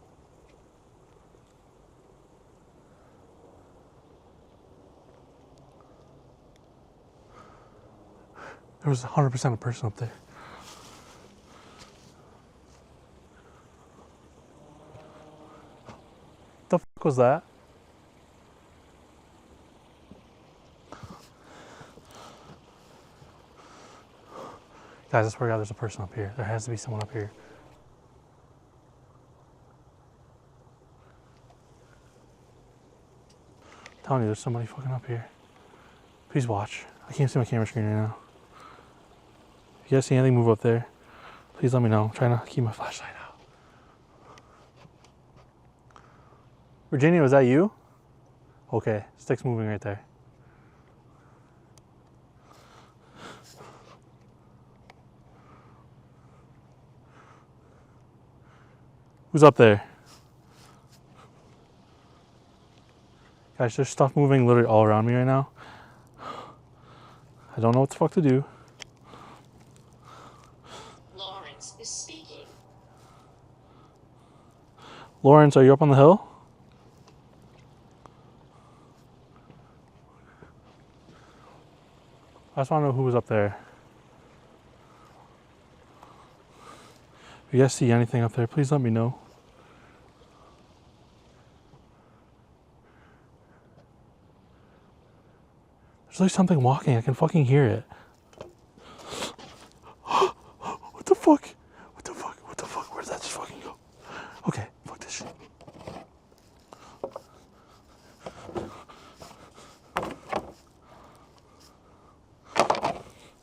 There was 100% a person up there. What the fuck was that? Guys, I swear to God, there's a person up here. There has to be someone up here. I'm telling you, there's somebody fucking up here. Please watch. I can't see my camera screen right now. If you guys see anything move up there, please let me know. I'm trying to keep my flashlight out. Virginia, was that you? Okay, stick's moving right there. Who's up there? Guys, there's stuff moving literally all around me right now. I don't know what the fuck to do. Lawrence is speaking. Lawrence, are you up on the hill? I just want to know who was up there. If you guys see anything up there, please let me know. There's like something walking. I can fucking hear it. What the fuck? Where did that just fucking go? Okay, fuck this shit.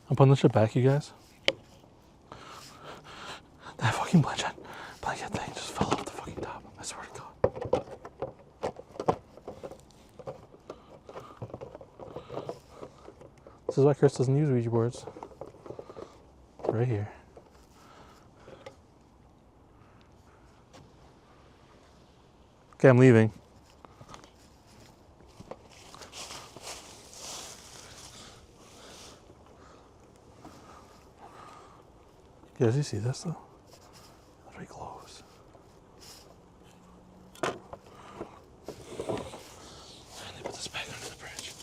I'm putting this shit back, you guys. That fucking blanket thing just fell off the fucking top. I swear to God. This is why Chris doesn't use Ouija boards. Right here. Okay, I'm leaving. Yeah, does he see this though? That's pretty close. And they put this back under the bridge.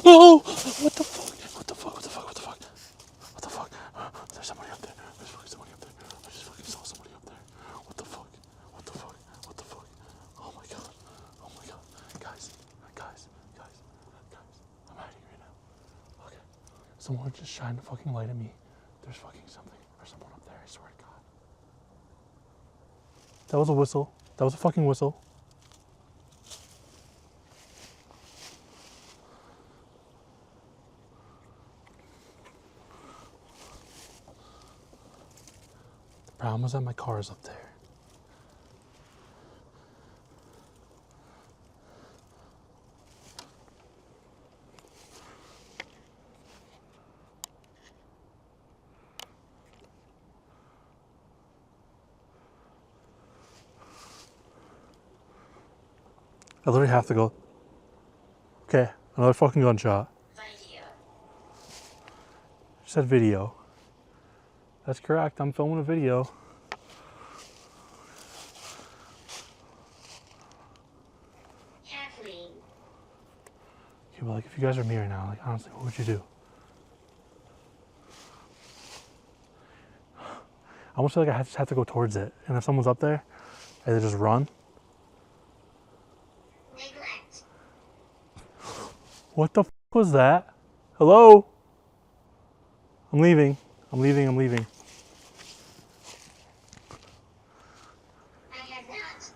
Oh! What the fuck? What the fuck? What the fuck? What the fuck? What the fuck? There's somebody up there. There's fucking somebody up there. I just fucking saw somebody up there. What the fuck? What the fuck? What the fuck? Oh my god. Oh my god. Guys. I'm hiding right now. Okay. Someone just shined a fucking light at me. There's fucking something or someone up there. I swear to God. That was a whistle. That was a fucking whistle. The problem is that my car is up there. I literally have to go. Okay, another fucking gunshot. Video. She said video. That's correct, I'm filming a video. Kathleen. Okay, but like if you guys are me right now, like honestly, what would you do? I almost feel like I just have to go towards it. And if someone's up there, I either just run. Neglect. What the f was that? Hello? I'm leaving. I'm leaving. I have not.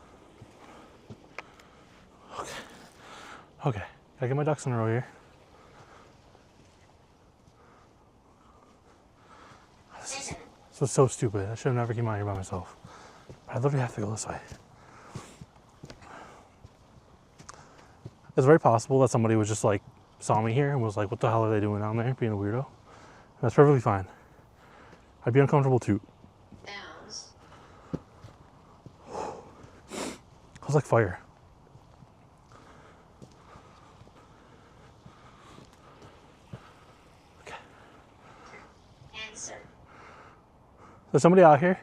Okay. Gotta get my ducks in a row here. Seven. This was so stupid. I should have never came out here by myself. But I literally have to go this way. It's very possible that somebody was just like, saw me here and was like, what the hell are they doing down there, being a weirdo? And that's perfectly fine. I'd be uncomfortable too. Bounds. It was like fire. Okay. Answer. There's somebody out here.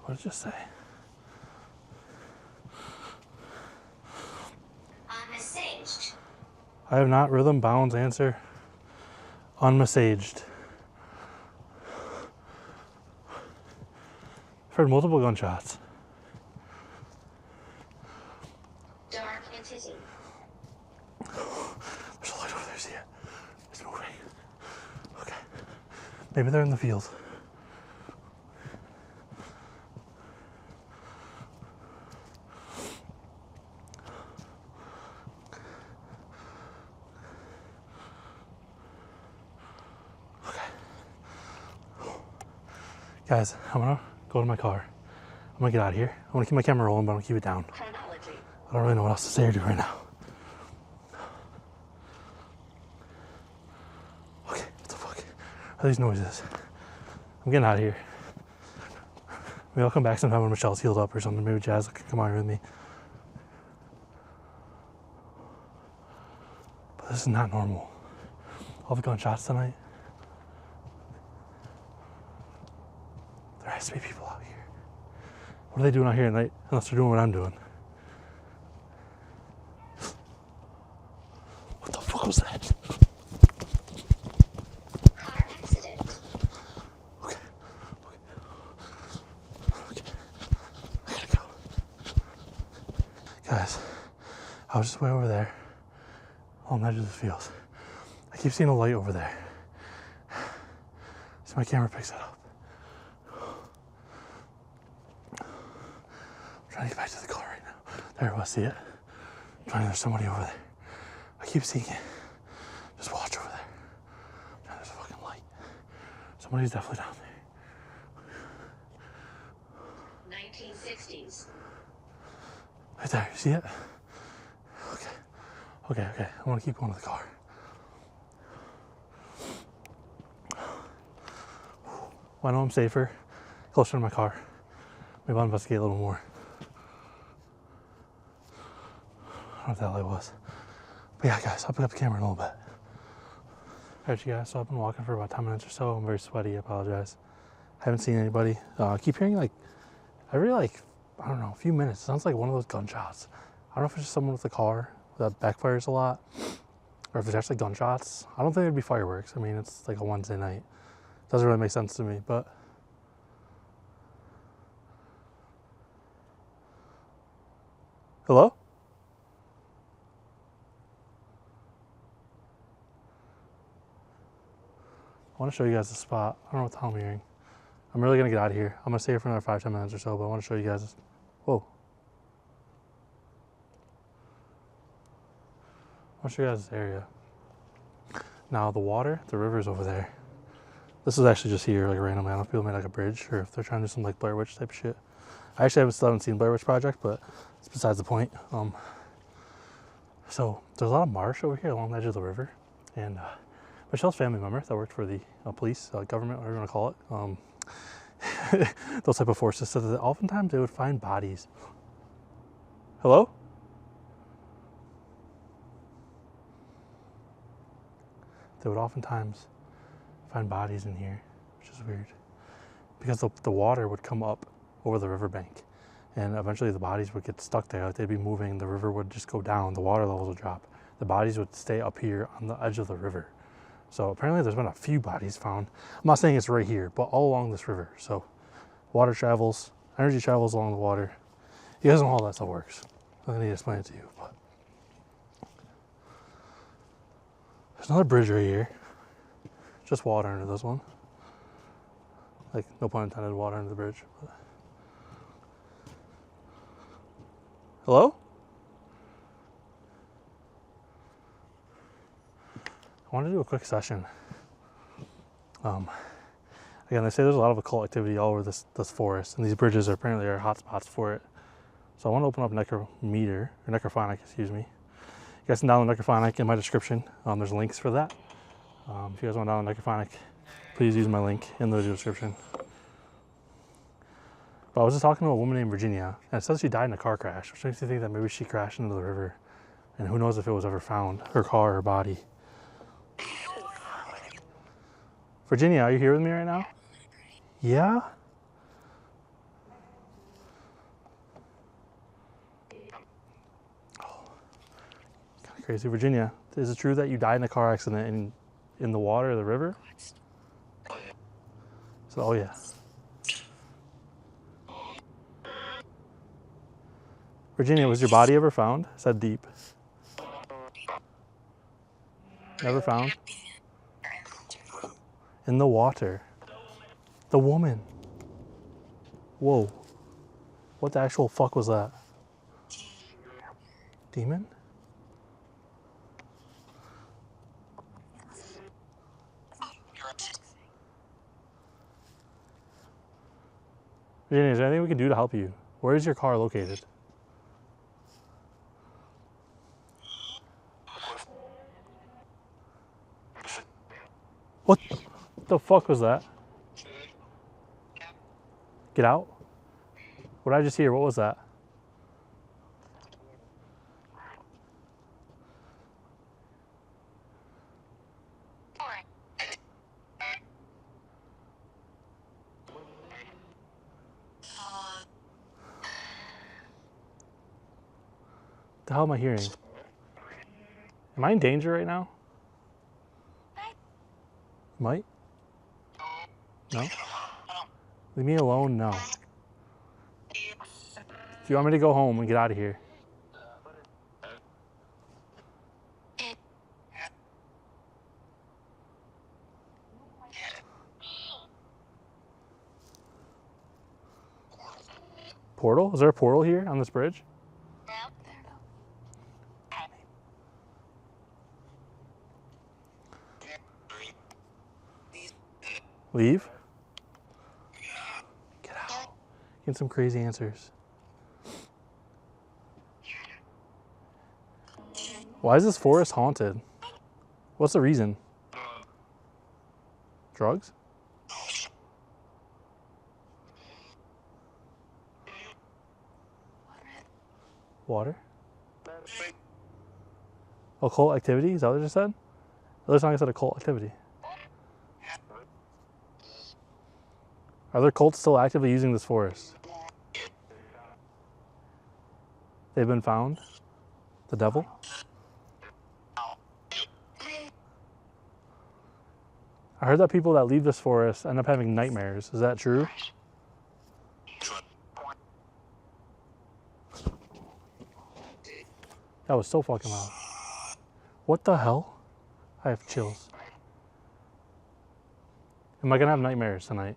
What did it just say? Unmessaged. I have not. Rhythm, bounds, answer. Unmessaged. I've heard multiple gunshots. Dark entity. There's a light over there, see it? It's moving. Okay. Maybe they're in the field. Guys, I'm gonna go to my car. I'm gonna get out of here. I'm gonna keep my camera rolling, but I'm gonna keep it down. Chronology. I don't really know what else to say or do right now. Okay, what the fuck are these noises? I'm getting out of here. Maybe I'll come back sometime when Michelle's healed up or something. Maybe Jazz can come out here with me. But this is not normal. All the gunshots tonight. There has to be people out here. What are they doing out here at night unless they're doing what I'm doing? What the fuck was that? Car accident. Okay. I gotta go. Guys, I was just way over there on the edge of the field. I keep seeing a light over there. So my camera picks it up. I'm trying to get back to the car right now. There it was, see it? There's somebody over there. I keep seeing it. Just watch over there. There's a fucking light. Somebody's definitely down there. 1960s. Right there, you see it? Okay. I want to keep going to the car. I know I'm safer, closer to my car. Maybe I'll investigate a little more. I don't know what the hell it was. But yeah, guys, I'll pick up the camera in a little bit. Alright, you guys, so I've been walking for about 10 minutes or so. I'm very sweaty, I apologize. I haven't seen anybody. I keep hearing like, every like, I don't know, a few minutes. It sounds like one of those gunshots. I don't know if it's just someone with a car that backfires a lot, or if it's actually gunshots. I don't think it'd be fireworks. I mean, it's like a Wednesday night. Doesn't really make sense to me, but. Hello? I want to show you guys the spot. I don't know what the hell I'm hearing. I'm really going to get out of here. I'm going to stay here for another 5-10 minutes or so, but I want to show you guys this. Whoa. I want to show you guys this area. Now the water, the river's over there. This is actually just here, like randomly. I don't know if people made like a bridge or if they're trying to do some like Blair Witch type of shit. I actually still haven't seen Blair Witch Project, but it's besides the point. So there's a lot of marsh over here along the edge of the river, and Michelle's family member that worked for the police, government, whatever you want to call it, those type of forces, said that oftentimes they would find bodies. Hello? They would oftentimes find bodies in here, which is weird, because the water would come up over the riverbank, and eventually the bodies would get stuck there. Like they'd be moving, the river would just go down, the water levels would drop, the bodies would stay up here on the edge of the river. So apparently there's been a few bodies found. I'm not saying it's right here, but all along this river. So water travels, energy travels along the water. You guys know how all that stuff works. I'm gonna need to explain it to you, but there's another bridge right here. Just water under this one. Like, no pun intended, water under the bridge. But. Hello? I want to do a quick session. Again, they say there's a lot of occult activity all over this forest, and these bridges are apparently hot spots for it. So I want to open up Necrometer, or Necrophonic, excuse me. You guys can download Necrophonic in my description. There's links for that. If you guys want to download Necrophonic, please use my link in the description. But I was just talking to a woman named Virginia, and it says she died in a car crash, which makes me think that maybe she crashed into the river, and who knows if it was ever found, her car, her body. Virginia, are you here with me right now? Yeah? Oh, kind of crazy. Virginia, is it true that you died in a car accident in the water or the river? So, oh yeah. Virginia, was your body ever found? It said deep. Never found? In the water. The woman. Whoa. What the actual fuck was that? Demon? Virginia, is there anything we can do to help you? Where is your car located? What the fuck was that? Get out? What did I just hear? What was that? The hell am I hearing? Am I in danger right now? Might? No? Leave me alone? No. Do you want me to go home and get out of here? Portal? Is there a portal here on this bridge? Leave? Get out. Get some crazy answers. Why is this forest haunted? What's the reason? Drugs? Water? Occult activity? Is that what I just said? It looks like I said occult activity. Are there cults still actively using this forest? They've been found? The devil? I heard that people that leave this forest end up having nightmares. Is that true? That was so fucking loud. What the hell? I have chills. Am I gonna have nightmares tonight?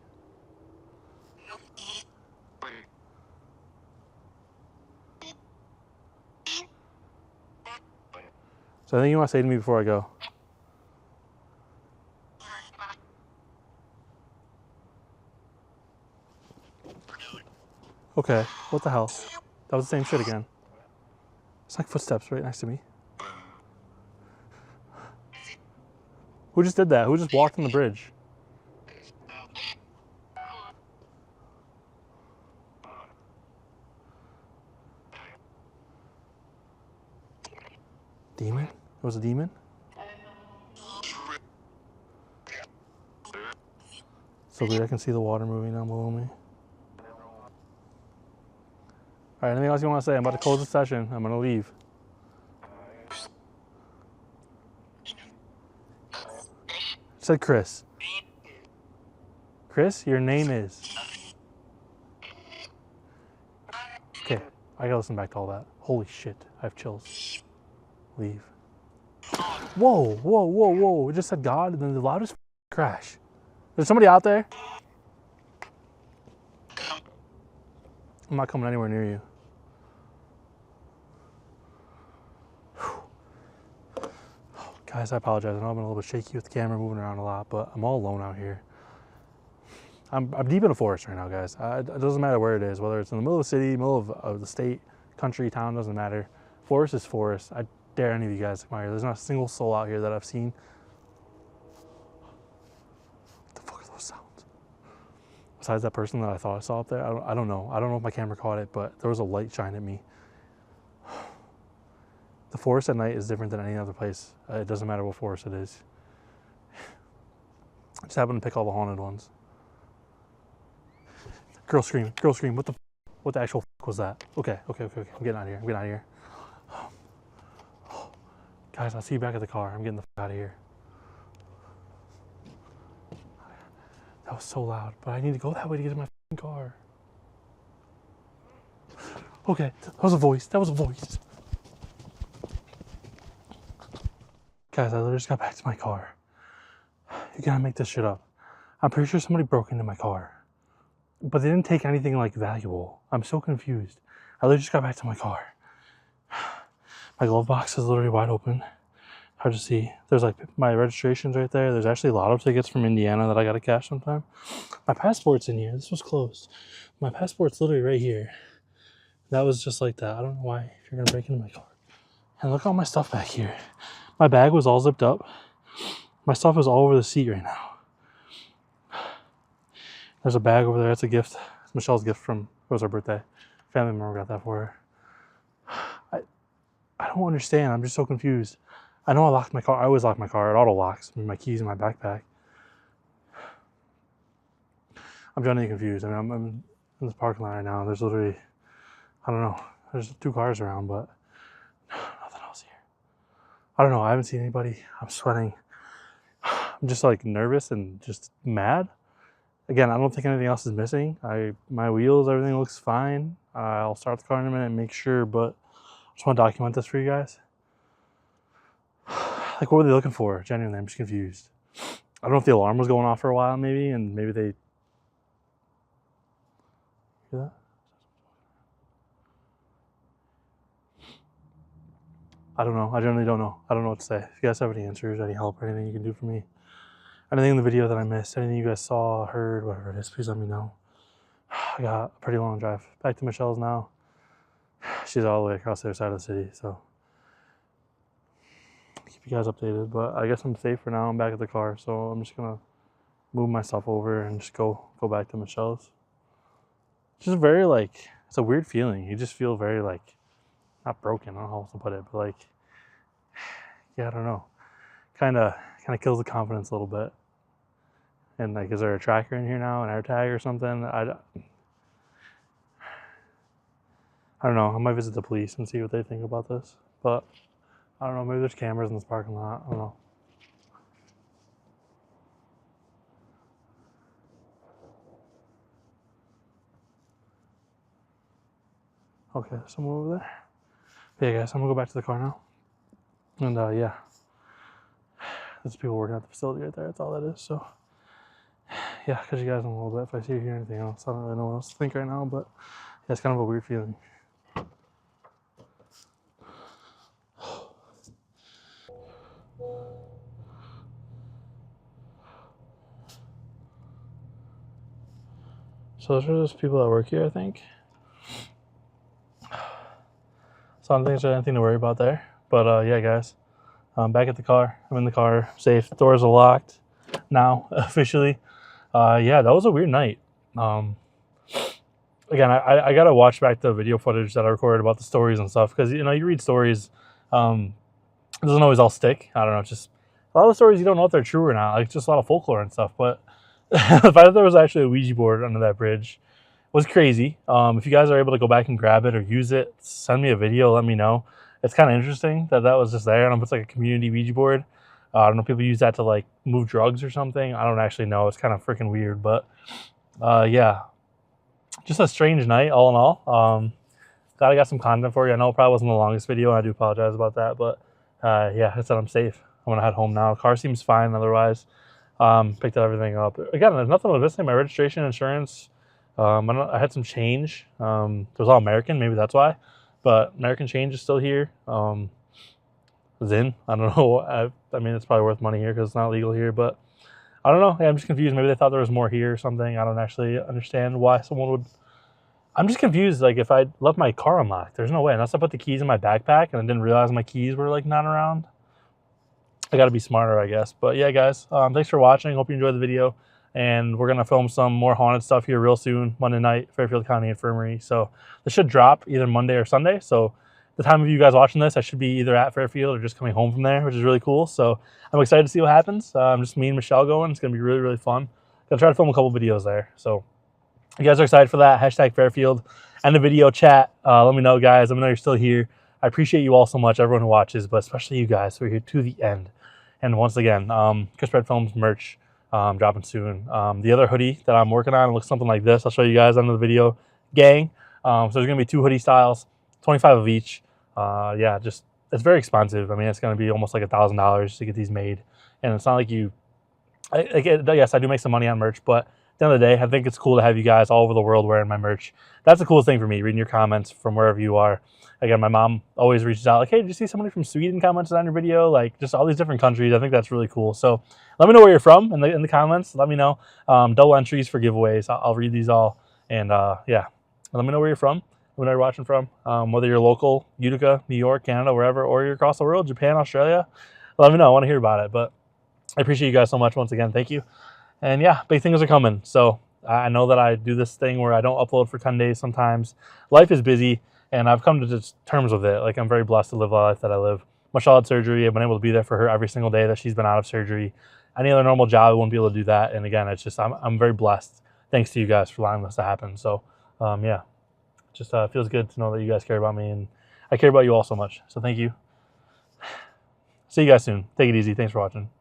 So anything you want to say to me before I go? Okay, what the hell? That was the same shit again. It's like footsteps right next to me. Who just did that? Who just walked on the bridge? Demon? It was a demon? So weird, I can see the water moving down below me. Alright, anything else you want to say? I'm about to close the session. I'm going to leave. It said Chris. Chris, your name is. Okay, I gotta listen back to all that. Holy shit, I have chills. Leave. Whoa, whoa, whoa, whoa. It just said God and then the loudest crash. There's somebody out there? I'm not coming anywhere near you. Guys, I apologize. I know I've been a little bit shaky with the camera moving around a lot, but I'm all alone out here. I'm deep in a forest right now, guys. It doesn't matter where it is, whether it's in the middle of the city, middle of the state, country, town, doesn't matter. Forest is forest. I dare any of you guys to come out here. There's not a single soul out here that I've seen. What the fuck are those sounds? Besides that person that I thought I saw up there, I don't know. I don't know if my camera caught it, but there was a light shine at me. The forest at night is different than any other place. It doesn't matter what forest it is. I just happen to pick all the haunted ones. Girl screaming, what the actual was that? Okay. I'm getting out of here, Guys, I'll see you back at the car. I'm getting the out of here. That was so loud, but I need to go that way to get to my car. Okay, that was a voice. Guys, I literally just got back to my car. You gotta make this shit up. I'm pretty sure somebody broke into my car. But they didn't take anything like valuable. I'm so confused. I literally just got back to my car. My glove box is literally wide open. Hard to see. There's like my registration's right there. There's actually lotto tickets from Indiana that I gotta cash sometime. My passport's in here. This was closed. My passport's literally right here. That was just like that. I don't know why if you're gonna break into my car. And look at all my stuff back here. My bag was all zipped up. My stuff is all over the seat right now. There's a bag over there. It's a gift. It's Michelle's gift from, it was her birthday. Family member got that for her. I don't understand. I'm just so confused. I know I locked my car. I always lock my car. It auto locks. My keys in my backpack. I'm genuinely confused. I mean, I'm in this parking lot right now. There's literally, I don't know. There's 2 cars around, but nothing else here. I don't know. I haven't seen anybody. I'm sweating. I'm just like nervous and just mad. Again, I don't think anything else is missing. My wheels, everything looks fine. I'll start the car in a minute and make sure, but I just want to document this for you guys. Like, what were they looking for? Genuinely, I'm just confused. I don't know if the alarm was going off for a while, maybe, and maybe they... Hear that? I don't know. I genuinely don't know. I don't know what to say. If you guys have any answers, any help, or anything you can do for me, anything in the video that I missed, anything you guys saw, heard, whatever it is, please let me know. I got a pretty long drive back to Michelle's now. She's all the way across the other side of the city, so keep you guys updated. But I guess I'm safe for now. I'm back at the car, so I'm just gonna move my stuff over and just go back to Michelle's. It's just very like, it's a weird feeling. You just feel very like, not broken, I don't know how else to put it, but like, yeah, I don't know. Kind of kills the confidence a little bit. And like, is there a tracker in here now, an air tag or something? I don't know. I might visit the police and see what they think about this. But I don't know. Maybe there's cameras in this parking lot. I don't know. Okay, someone over there. But yeah, guys, I'm gonna go back to the car now. And yeah, there's people working at the facility right there. That's all that is. So yeah, catch you guys in a little bit. If I see or hear anything else, I don't really know what else to think right now. But yeah, it's kind of a weird feeling. So those are just people that work here, I think. So I don't think there's anything to worry about there. But yeah, guys, I'm back at the car. I'm in the car, safe. The doors are locked now, officially. Yeah, that was a weird night. Again, I gotta watch back the video footage that I recorded about the stories and stuff, because you know, you read stories, it doesn't always all stick. I don't know, just a lot of the stories you don't know if they're true or not. Like just a lot of folklore and stuff. But the fact that there was actually a Ouija board under that bridge was crazy. If you guys are able to go back and grab it or use it, send me a video, let me know. It's kind of interesting that that was just there. I don't know if it's like a community Ouija board. I don't know if people use that to like move drugs or something. I don't actually know. It's kind of freaking weird. But yeah, just a strange night all in all. Glad I got some content for you. I know it probably wasn't the longest video, and I do apologize about that. But yeah, I said I'm safe. I'm gonna head home now. Car seems fine otherwise. Picked everything up. Again, there's nothing with this thing. My registration, insurance. I had some change. It was all American. Maybe that's why. But American change is still here. Zin. I don't know. I mean, it's probably worth money here because it's not legal here. But I don't know. Yeah, I'm just confused. Maybe they thought there was more here or something. I don't actually understand why someone would. I'm just confused. Like if I left my car unlocked, there's no way. Unless I put the keys in my backpack and I didn't realize my keys were like not around. I got to be smarter, I guess. But yeah, guys, thanks for watching. Hope you enjoyed the video. And we're going to film some more haunted stuff here real soon, Monday night, Fairfield County Infirmary. So this should drop either Monday or Sunday. So the time of you guys watching this, I should be either at Fairfield or just coming home from there, which is really cool. So I'm excited to see what happens. Just me and Michelle going. It's going to be really, really fun. Gonna try to film a couple videos there. So if you guys are excited for that, hashtag Fairfield and the video chat. Let me know, guys. Let me know you're still here. I appreciate you all so much, everyone who watches, but especially you guys who are here to the end. And once again, Chris Red Films merch dropping soon. The other hoodie that I'm working on looks something like this. I'll show you guys under the video, gang. So there's gonna be 2 hoodie styles, 25 of each. Yeah, just it's very expensive. I mean, it's gonna be almost like $1,000 to get these made, and it's not like you. Yes, I do make some money on merch, but at the end of the day, I think it's cool to have you guys all over the world wearing my merch. That's the coolest thing for me, reading your comments from wherever you are. Again, my mom always reaches out like, hey, did you see somebody from Sweden commented on your video? Like just all these different countries. I think that's really cool. So let me know where you're from in the comments. Let me know. Double entries for giveaways. I'll read these all. And yeah, let me know where you're from, where you're watching from, whether you're local, Utica, New York, Canada, wherever, or you're across the world, Japan, Australia. Let me know. I want to hear about it. But I appreciate you guys so much once again. Thank you. And yeah, big things are coming. So I know that I do this thing where I don't upload for 10 days sometimes. Life is busy. And I've come to just terms with it. Like, I'm very blessed to live the life that I live. Michelle had surgery. I've been able to be there for her every single day that she's been out of surgery. Any other normal job, I wouldn't be able to do that. And again, it's just, I'm very blessed. Thanks to you guys for allowing this to happen. So, yeah, just feels good to know that you guys care about me. And I care about you all so much. So thank you. See you guys soon. Take it easy. Thanks for watching.